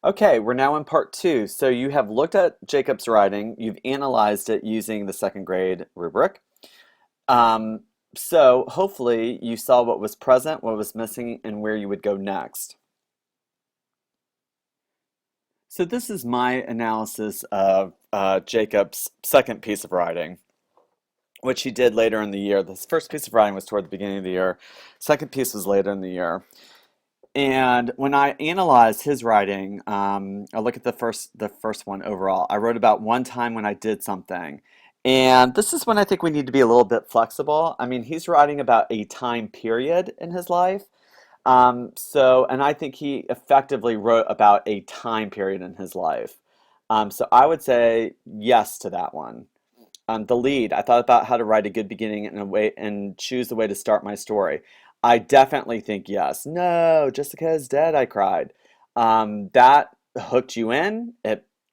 Okay, we're now in part two. So you have looked at Jacob's writing, you've analyzed it using the second grade rubric. Um, so hopefully you saw what was present, what was missing, and where you would go next. So this is my analysis of Jacob's second piece of writing, which he did later in the year. This first piece of writing was toward the beginning of the year. Second piece was later in the year. And when I analyze his writing, I look at the first one overall. I wrote about one time when I did something. And this is when I think we need to be a little bit flexible. I mean, he's writing about a time period in his life. And I think he effectively wrote about a time period in his life. So I would say yes to that one. The lead, I thought about how to write a good beginning and a way and choose the way to start my story. I definitely think yes. No, Jessica is dead, I cried. That hooked you in.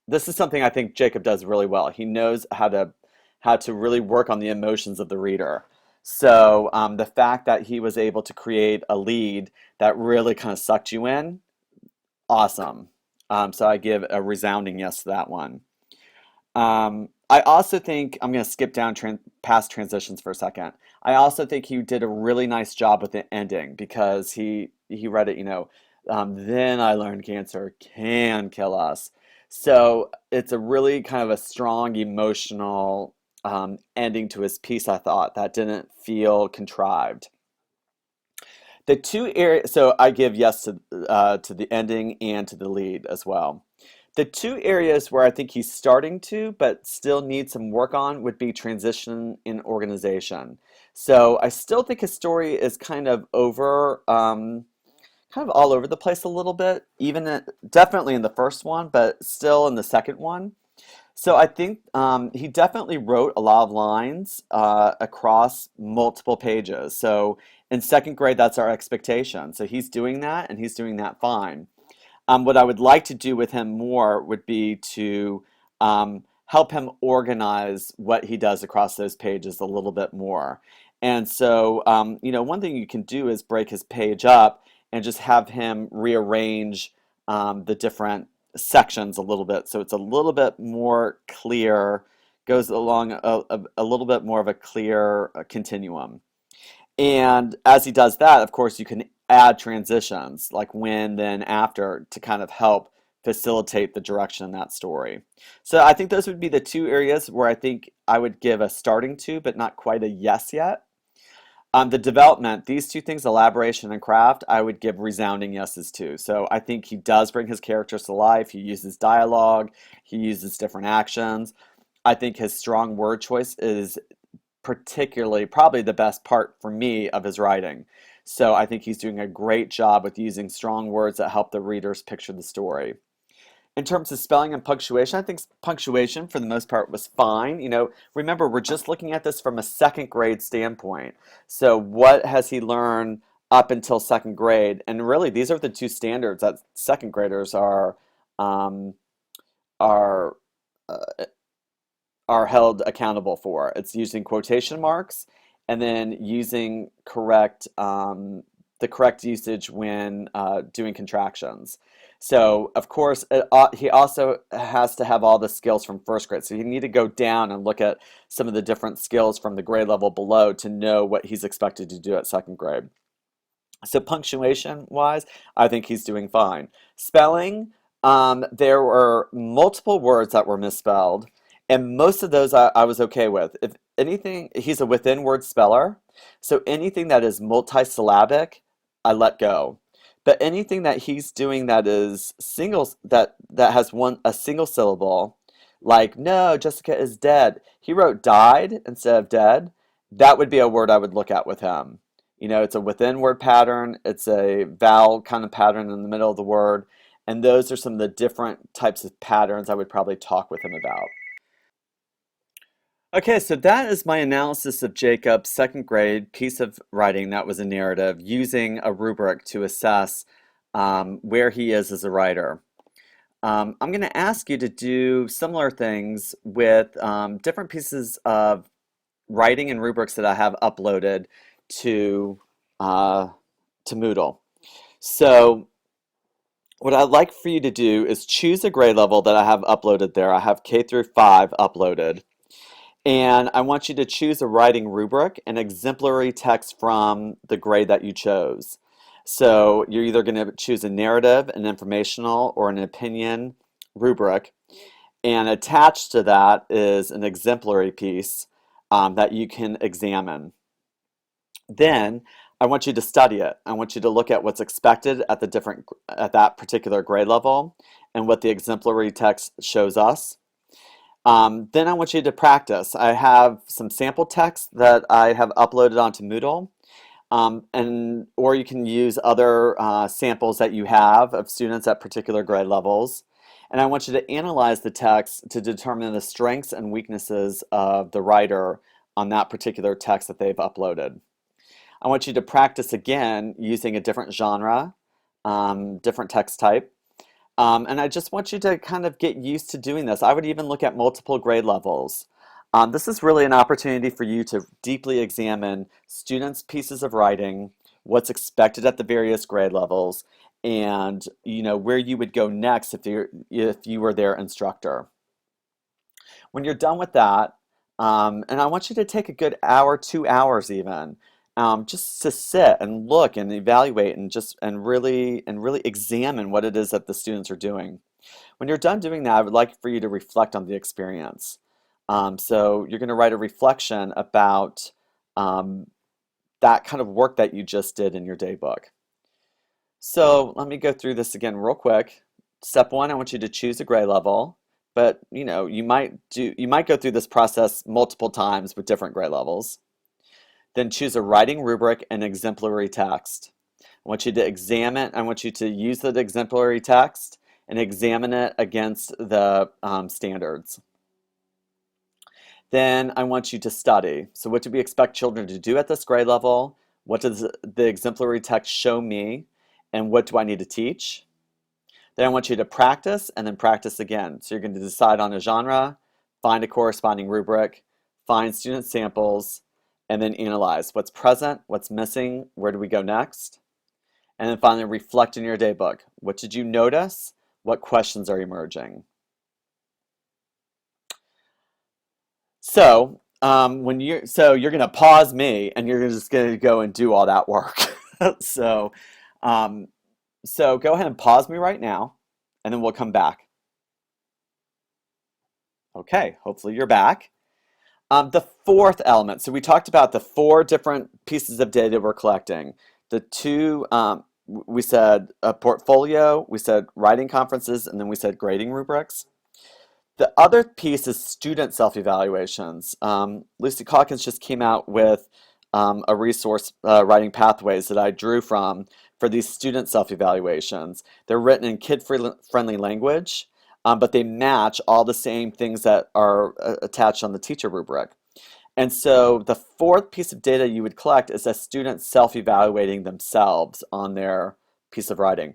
This is something I think Jacob does really well. He knows how to really work on the emotions of the reader. So the fact that he was able to create a lead that really kind of sucked you in, awesome. So I give a resounding yes to that one. I also think I'm going to skip down past transitions for a second. I also think he did a really nice job with the ending because he read it, then I learned cancer can kill us. So it's a really kind of a strong emotional ending to his piece, I thought, that didn't feel contrived. The two areas, so I give yes to the ending and to the lead as well. The two areas where I think he's starting to, but still needs some work on, would be transition and organization. So I still think his story is kind of all over the place a little bit, definitely in the first one, but still in the second one. So I think he definitely wrote a lot of lines across multiple pages. So in second grade, that's our expectation. So he's doing that, and he's doing that fine. What I would like to do with him more would be to help him organize what he does across those pages a little bit more. And so, one thing you can do is break his page up and just have him rearrange the different sections a little bit so it's a little bit more clear, goes along a little bit more of a clear continuum. And as he does that, of course, you can add transitions like when, then, after to kind of help facilitate the direction in that story. So I think those would be the two areas where I think I would give a starting to, but not quite a yes yet. The development, these two things, elaboration and craft, I would give resounding yeses to. So I think he does bring his characters to life. He uses dialogue, he uses different actions. I think his strong word choice is particularly probably the best part for me of his writing. So I think he's doing a great job with using strong words that help the readers picture the story. In terms of spelling and punctuation, I think punctuation for the most part was fine. Remember, we're just looking at this from a second grade standpoint. So what has he learned up until second grade? And really, these are the two standards that second graders um, are uh, are held accountable for. It's using quotation marks and then using the correct usage when doing contractions. So, of course, he also has to have all the skills from first grade. So you need to go down and look at some of the different skills from the grade level below to know what he's expected to do at second grade. So punctuation wise, I think he's doing fine. Spelling, there were multiple words that were misspelled, and most of those I was okay with. If anything, he's a within word speller, so anything that is multisyllabic, I let go. But anything that he's doing that is that has a single syllable, like no, Jessica is dead. He wrote died instead of dead. That would be a word I would look at with him. It's a within word pattern, it's a vowel kind of pattern in the middle of the word, and those are some of the different types of patterns I would probably talk with him about. Okay, so that is my analysis of Jacob's second grade piece of writing that was a narrative using a rubric to assess where he is as a writer. I'm going to ask you to do similar things with different pieces of writing and rubrics that I have uploaded to uh, to Moodle. So What I'd like for you to do is choose a grade level that I have uploaded there. I have K through 5 uploaded. And I want you to choose a writing rubric and exemplary text from the grade that you chose. So you're either going to choose a narrative, an informational, or an opinion rubric. And attached to that is an exemplary piece that you can examine. Then I want you to study it. I want you to look at what's expected at that particular grade level and what the exemplary text shows us. Then I want you to practice. I have some sample text that I have uploaded onto Moodle, or you can use other samples that you have of students at particular grade levels. And I want you to analyze the text to determine the strengths and weaknesses of the writer on that particular text that they've uploaded. I want you to practice again using a different genre, different text type. And I just want you to kind of get used to doing this. I would even look at multiple grade levels. This is really an opportunity for you to deeply examine students' pieces of writing, what's expected at the various grade levels, and where you would go next if you were their instructor. When you're done with that, and I want you to take a good hour, 2 hours even, just to sit and look and evaluate and really examine what it is that the students are doing. When you're done doing that, I would like for you to reflect on the experience. So you're going to write a reflection about that kind of work that you just did in your day book. So let me go through this again real quick. Step one, I want you to choose a grade level, but you might go through this process multiple times with different grade levels. Then choose a writing rubric and exemplary text. I want you to use the exemplary text and examine it against the standards. Then I want you to study. So what do we expect children to do at this grade level? What does the exemplary text show me? And what do I need to teach? Then I want you to practice and then practice again. So you're going to decide on a genre, find a corresponding rubric, find student samples, and then analyze what's present, what's missing, where do we go next? And then finally reflect in your day book. What did you notice? What questions are emerging? So you're going to pause me and you're just going to go and do all that work. So um, so go ahead and pause me right now, and then we'll come back. Okay, hopefully you're back. The fourth element. So we talked about the four different pieces of data we're collecting. The two, we said a portfolio, we said writing conferences, and then we said grading rubrics. The other piece is student self-evaluations. Lucy Calkins just came out with a resource, Writing Pathways, that I drew from for these student self-evaluations. They're written in kid-friendly language, but they match all the same things that are attached on the teacher rubric. And so the fourth piece of data you would collect is a student self-evaluating themselves on their piece of writing.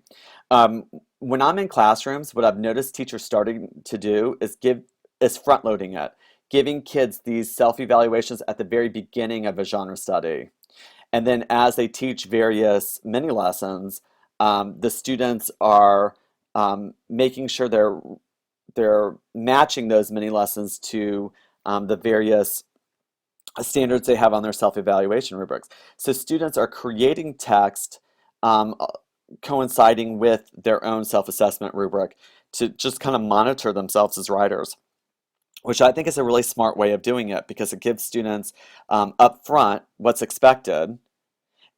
When I'm in classrooms, what I've noticed teachers starting to do is front loading it, giving kids these self-evaluations at the very beginning of a genre study. And then as they teach various mini lessons, the students are making sure they're matching those mini lessons to the various standards they have on their self-evaluation rubrics. So students are creating text coinciding with their own self-assessment rubric to just kind of monitor themselves as writers, which I think is a really smart way of doing it because it gives students up front what's expected.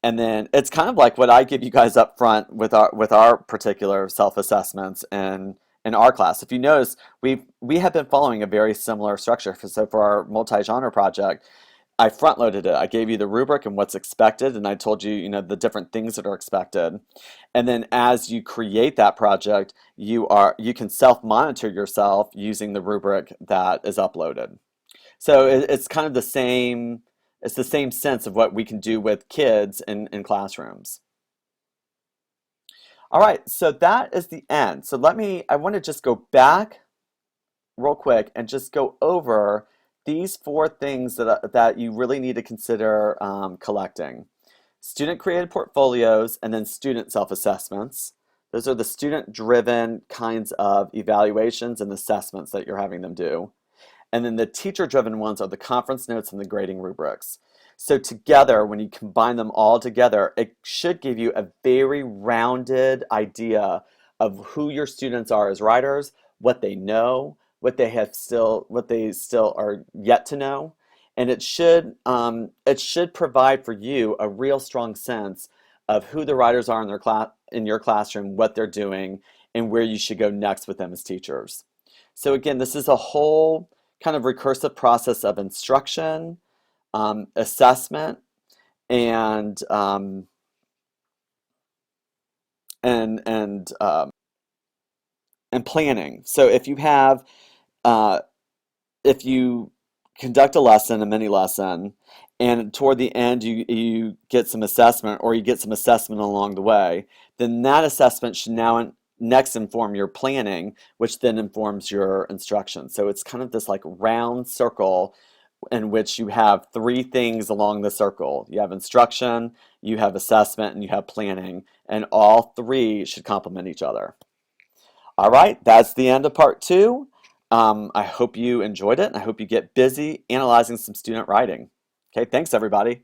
And then it's kind of like what I give you guys up front with our particular self-assessments and in our class. If you notice, we have been following a very similar structure. So for our multi-genre project, I front loaded it. I gave you the rubric and what's expected, and I told you, the different things that are expected. And then as you create that project, you can self-monitor yourself using the rubric that is uploaded. So it's kind of it's the same sense of what we can do with kids in classrooms. All right, so that is the end. So I want to just go back real quick and just go over these four things that you really need to consider collecting. Student created portfolios and then student self-assessments, Those are the student-driven kinds of evaluations and assessments that you're having them do. And then the teacher-driven ones are the conference notes and the grading rubrics. So together, when you combine them all together, it should give you a very rounded idea of who your students are as writers, what they know, what they still are yet to know, and it should provide for you a real strong sense of who the writers are in their class in your classroom, what they're doing, and where you should go next with them as teachers. So again, this is a whole kind of recursive process of instruction, assessment, and and and um, and planning. So uh, if you conduct a lesson, a mini lesson, and toward the end you get some assessment or you get some assessment along the way, then that assessment should next inform your planning, which then informs your instruction. So it's kind of this like round circle in which you have three things along the circle. You have instruction, you have assessment, and you have planning, and all three should complement each other. All right, that's the end of part two. I hope you enjoyed it, and I hope you get busy analyzing some student writing. Okay, thanks everybody.